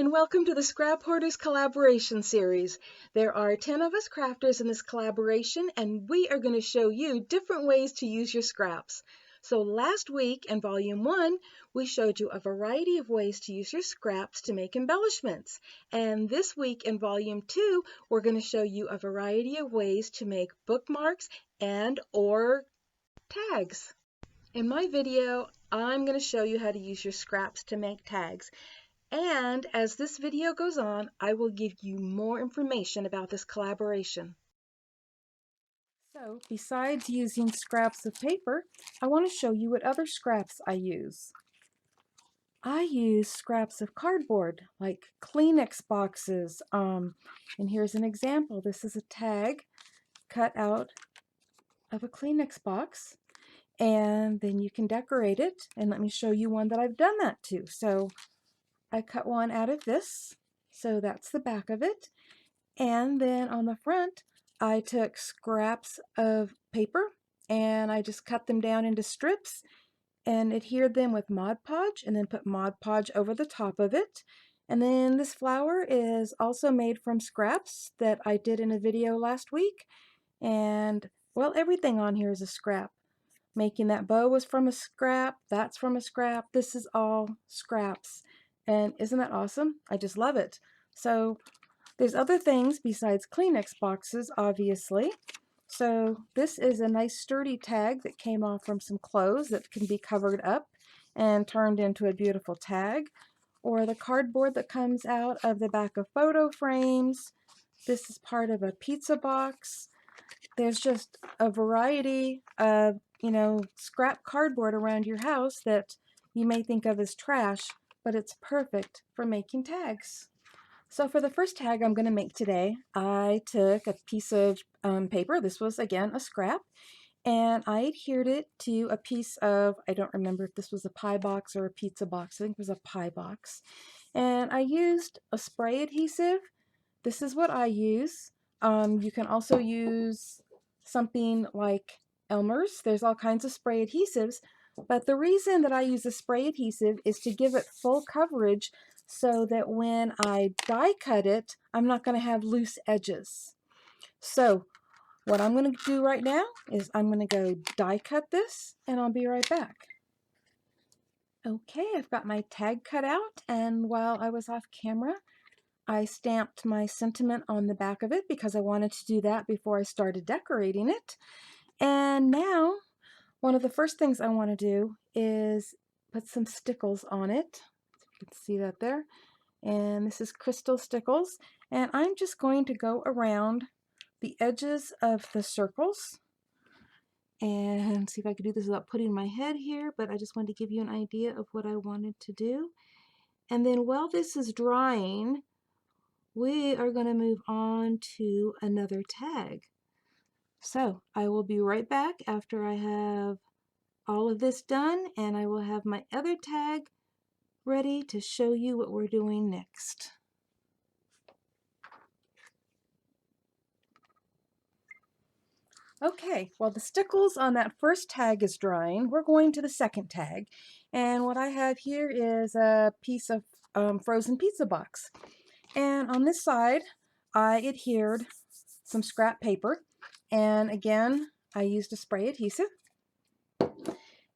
and welcome to the Scraphoarders collaboration series. There are 10 of us crafters in this collaboration, and we are going to show you different ways to use your scraps. So last week in Volume 1, we showed you a variety of ways to use your scraps to make embellishments. And this week in Volume 2, we're going to show you a variety of ways to make bookmarks and/or tags. In my video, I'm going to show you how to use your scraps to make tags. And as this video goes on, I will give you more information about this collaboration. So, besides using scraps of paper, I want to show you what other scraps I use. I use scraps of cardboard, like Kleenex boxes. And here's an example. This is a tag cut out of a Kleenex box. And then you can decorate it. And let me show you one that I've done that to. So I cut one out of this. So that's the back of it. And then on the front, I took scraps of paper and I just cut them down into strips and adhered them with Mod Podge and then put Mod Podge over the top of it. And then this flower is also made from scraps that I did in a video last week. And well, everything on here is a scrap. Making that bow was from a scrap, that's from a scrap, this is all scraps. And isn't that awesome? I just love it. So there's other things besides Kleenex boxes, obviously. So this is a nice sturdy tag that came off from some clothes that can be covered up and turned into a beautiful tag. Or the cardboard that comes out of the back of photo frames. This is part of a pizza box. There's just a variety of, scrap cardboard around your house that you may think of as trash, but it's perfect for making tags. So for the first tag I'm going to make today, I took a piece of paper. This was, again, a scrap. And I adhered it to a piece of, I don't remember if this was a pie box or a pizza box. I think it was a pie box. And I used a spray adhesive. This is what I use. You can also use something like Elmer's. There's all kinds of spray adhesives. But the reason that I use a spray adhesive is to give it full coverage so that when I die cut it, I'm not going to have loose edges. So what I'm going to do right now is I'm going to go die cut this and I'll be right back. Okay, I've got my tag cut out, and while I was off camera, I stamped my sentiment on the back of it because I wanted to do that before I started decorating it. And now, one of the first things I want to do is put some stickles on it. You can see that there. And this is crystal stickles. And I'm just going to go around the edges of the circles and see if I can do this without putting my head here, but I just wanted to give you an idea of what I wanted to do. And then while this is drying, we are going to move on to another tag. So I will be right back after I have all of this done, and I will have my other tag ready to show you what we're doing next. Okay, while the stickles on that first tag is drying, we're going to the second tag. And what I have here is a piece of frozen pizza box. And on this side, I adhered some scrap paper. And again, I used a spray adhesive.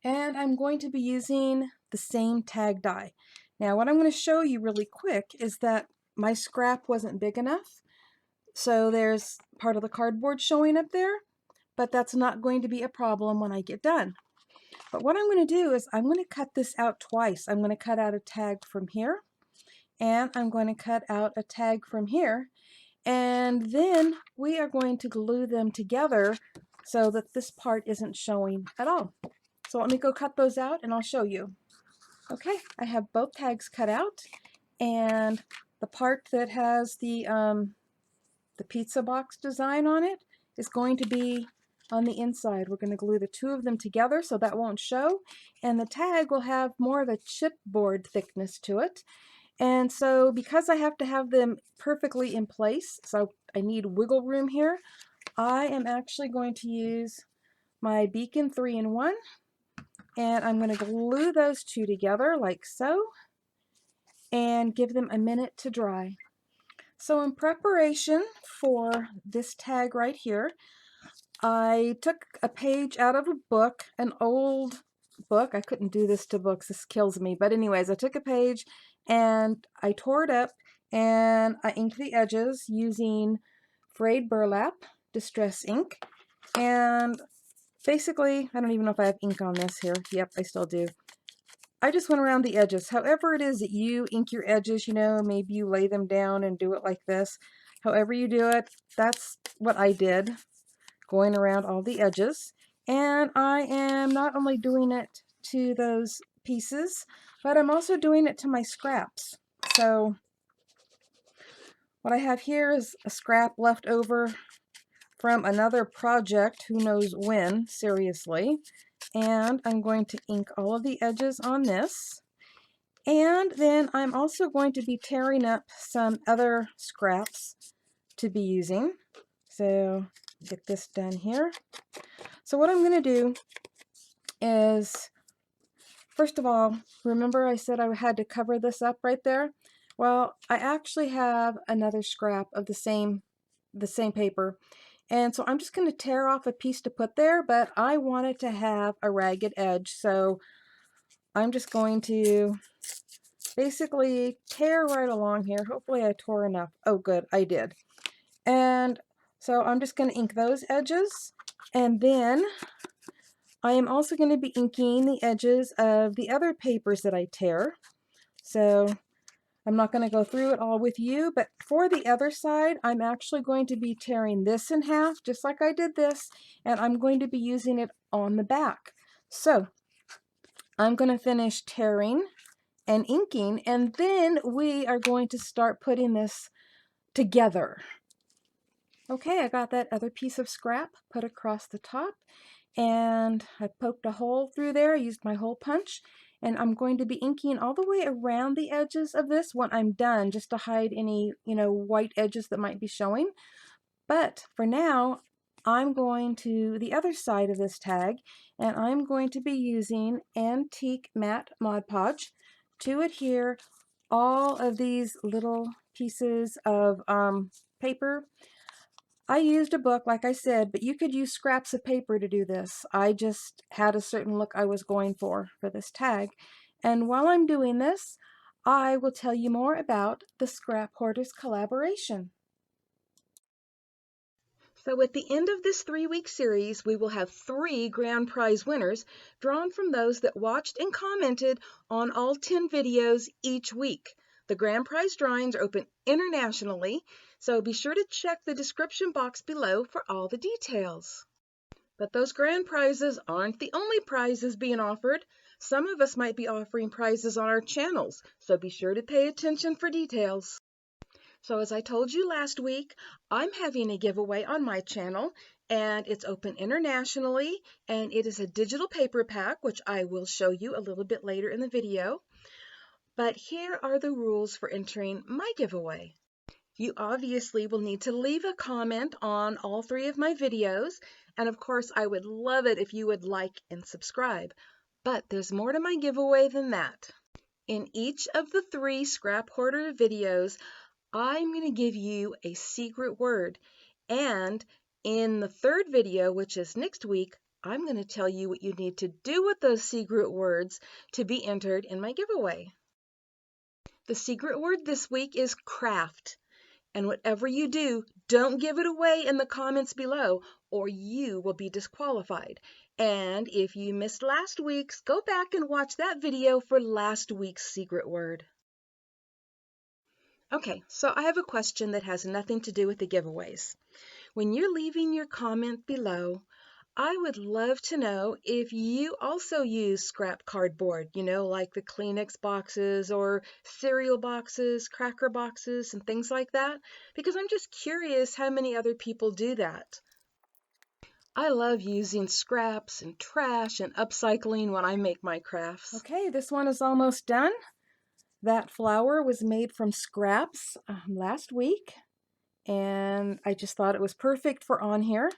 And I'm going to be using the same tag die. Now, what I'm going to show you really quick is that my scrap wasn't big enough. So there's part of the cardboard showing up there, but that's not going to be a problem when I get done. But what I'm going to do is I'm going to cut this out twice. I'm going to cut out a tag from here, and I'm going to cut out a tag from here, and then we are going to glue them together so that this part isn't showing at all. So let me go cut those out and I'll show you. Okay, I have both tags cut out, and the part that has the pizza box design on it is going to be on the inside. We're going to glue the two of them together so that won't show, and the tag will have more of a chipboard thickness to it. And so because I have to have them perfectly in place, so I need wiggle room here, I am actually going to use my Beacon 3-in-1, and I'm going to glue those two together like so. and give them a minute to dry. So in preparation for this tag right here, I took a page out of a book, an old book. I couldn't do this to books, this kills me. But anyways, I took a page and I tore it up and I inked the edges using frayed burlap, distress ink. And basically, I don't even know if I have ink on this here. Yep, I still do. I just went around the edges. However it is that you ink your edges, maybe you lay them down and do it like this. However you do it, that's what I did, going around all the edges. And I am not only doing it to those pieces, but I'm also doing it to my scraps. So what I have here is a scrap left over from another project, who knows when, seriously. And I'm going to ink all of the edges on this. And then I'm also going to be tearing up some other scraps to be using. So get this done here. So what I'm going to do is, first of all, remember I said I had to cover this up right there? Well, I actually have another scrap of the same paper. And so I'm just going to tear off a piece to put there, but I want it to have a ragged edge. So I'm just going to basically tear right along here. Hopefully I tore enough. Oh, good, I did. And so I'm just going to ink those edges. And then I am also going to be inking the edges of the other papers that I tear. So I'm not going to go through it all with you, but for the other side, I'm actually going to be tearing this in half, just like I did this, and I'm going to be using it on the back. So I'm going to finish tearing and inking, and then we are going to start putting this together. Okay, I got that other piece of scrap put across the top, and I poked a hole through there. I used my hole punch, and I'm going to be inking all the way around the edges of this when I'm done, just to hide any, white edges that might be showing. But for now, I'm going to the other side of this tag, and I'm going to be using Antique Matte Mod Podge to adhere all of these little pieces of paper. I used a book, like I said, but you could use scraps of paper to do this. I just had a certain look I was going for this tag. And while I'm doing this, I will tell you more about the Scraphoarders collaboration. So at the end of this 3-week series, we will have 3 grand prize winners drawn from those that watched and commented on all 10 videos each week. The grand prize drawings are open internationally, so be sure to check the description box below for all the details. But those grand prizes aren't the only prizes being offered. Some of us might be offering prizes on our channels, so be sure to pay attention for details. So as I told you last week, I'm having a giveaway on my channel, and it's open internationally, and it is a digital paper pack, which I will show you a little bit later in the video. But here are the rules for entering my giveaway. You obviously will need to leave a comment on all 3 of my videos, and of course I would love it if you would like and subscribe. But there's more to my giveaway than that. In each of the 3 Scrap Hoarder videos, I'm going to give you a secret word, and in the 3rd video, which is next week, I'm going to tell you what you need to do with those secret words to be entered in my giveaway. The secret word this week is craft, and whatever you do, don't give it away in the comments below or you will be disqualified. And if you missed last week's, go back and watch that video for last week's secret word. Okay, so I have a question that has nothing to do with the giveaways. When you're leaving your comment below, I would love to know if you also use scrap cardboard, like the Kleenex boxes or cereal boxes, cracker boxes, and things like that, because I'm just curious how many other people do that. I love using scraps and trash and upcycling when I make my crafts. Okay, this one is almost done. That flower was made from scraps last week, and I just thought it was perfect for on here.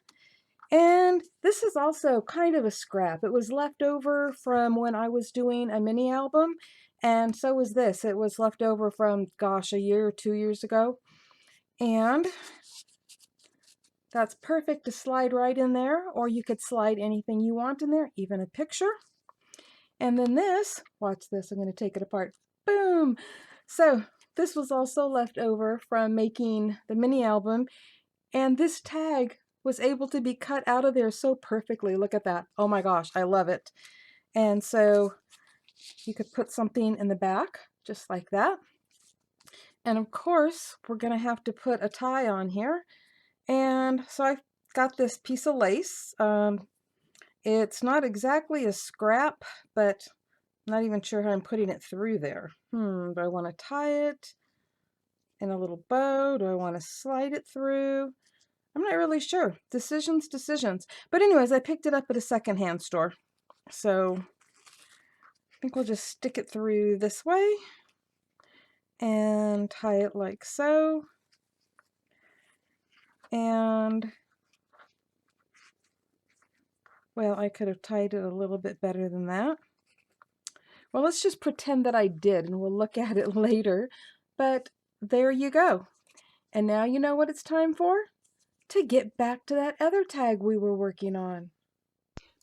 And this is also kind of a scrap. It was left over from when I was doing a mini album, And so was this. It was left over from, gosh, a year or 2 years ago. And that's perfect to slide right in there, or you could slide anything you want in there, even a picture. And then this, watch this, I'm going to take it apart. Boom! So this was also left over from making the mini album, and this tag was able to be cut out of there so perfectly. Look at that. Oh my gosh, I love it. And so you could put something in the back, just like that. And of course, we're going to have to put a tie on here. And so I got this piece of lace. It's not exactly a scrap, but I'm not even sure how I'm putting it through there. Do I want to tie it in a little bow? Do I want to slide it through? I'm not really sure. Decisions. But anyways, I picked it up at a secondhand store. So I think we'll just stick it through this way and tie it like so. And well, I could have tied it a little bit better than that. Well, let's just pretend that I did, and we'll look at it later. But there you go. And now you know what it's time for? To get back to that other tag we were working on.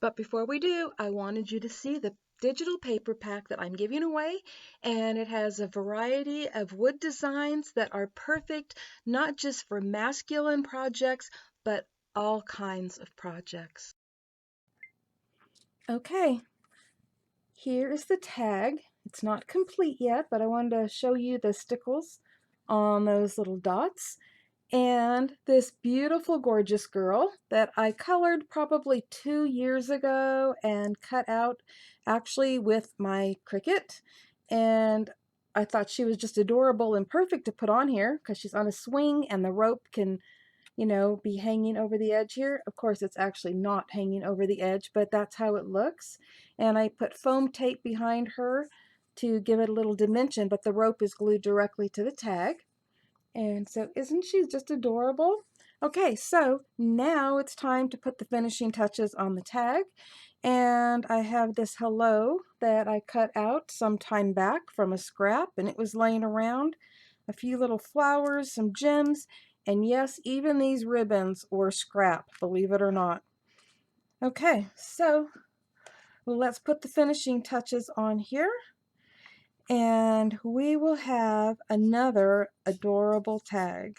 But before we do, I wanted you to see the digital paper pack that I'm giving away, and it has a variety of wood designs that are perfect not just for masculine projects, but all kinds of projects. Okay, here is the tag. It's not complete yet, but I wanted to show you the stickles on those little dots. And this beautiful, gorgeous girl that I colored probably 2 years ago and cut out actually with my Cricut. And I thought she was just adorable and perfect to put on here because she's on a swing and the rope can, be hanging over the edge here. Of course, it's actually not hanging over the edge, but that's how it looks. And I put foam tape behind her to give it a little dimension, but the rope is glued directly to the tag. And so isn't she just adorable? Okay, so now it's time to put the finishing touches on the tag. And I have this hello that I cut out some time back from a scrap, and it was laying around. A few little flowers, some gems, and yes, even these ribbons were scrap, believe it or not. Okay, so let's put the finishing touches on here. And we will have another adorable tag.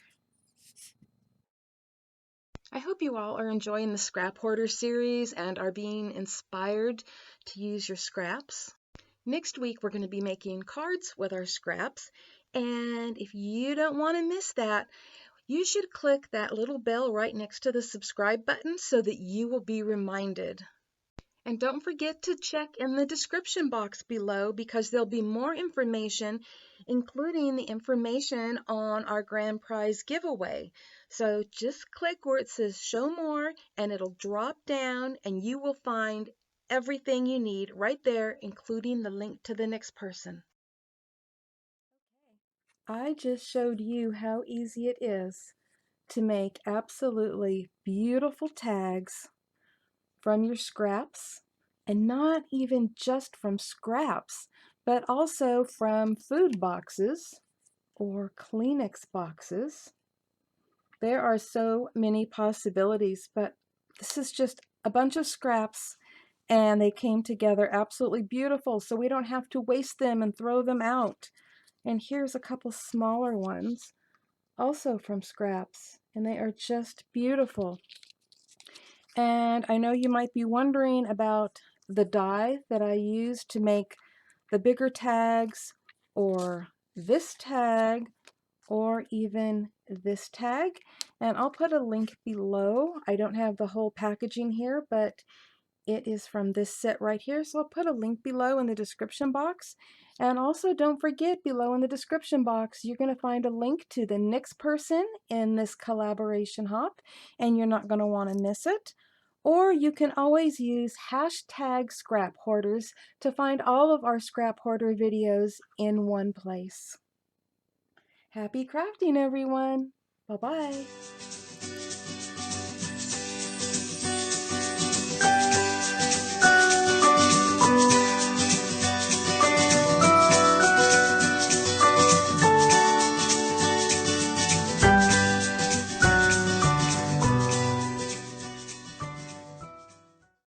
I hope you all are enjoying the Scrap Hoarder series and are being inspired to use your scraps. Next week, we're going to be making cards with our scraps. And if you don't want to miss that, you should click that little bell right next to the subscribe button so that you will be reminded. And don't forget to check in the description box below because there'll be more information, including the information on our grand prize giveaway. So just click where it says show more and it'll drop down and you will find everything you need right there, including the link to the next person. I just showed you how easy it is to make absolutely beautiful tags from your scraps, and not even just from scraps, but also from food boxes or Kleenex boxes. There are so many possibilities, but this is just a bunch of scraps and they came together absolutely beautiful, so we don't have to waste them and throw them out. And here's a couple smaller ones, also from scraps, and they are just beautiful. And I know you might be wondering about the die that I used to make the bigger tags, or this tag, or even this tag. And I'll put a link below. I don't have the whole packaging here, but it is from this set right here, so I'll put a link below in the description box. And also don't forget, below in the description box, you're going to find a link to the next person in this collaboration hop, and you're not going to want to miss it. Or you can always use hashtag scrap hoarders to find all of our scrap hoarder videos in one place. Happy crafting, everyone! Bye-bye!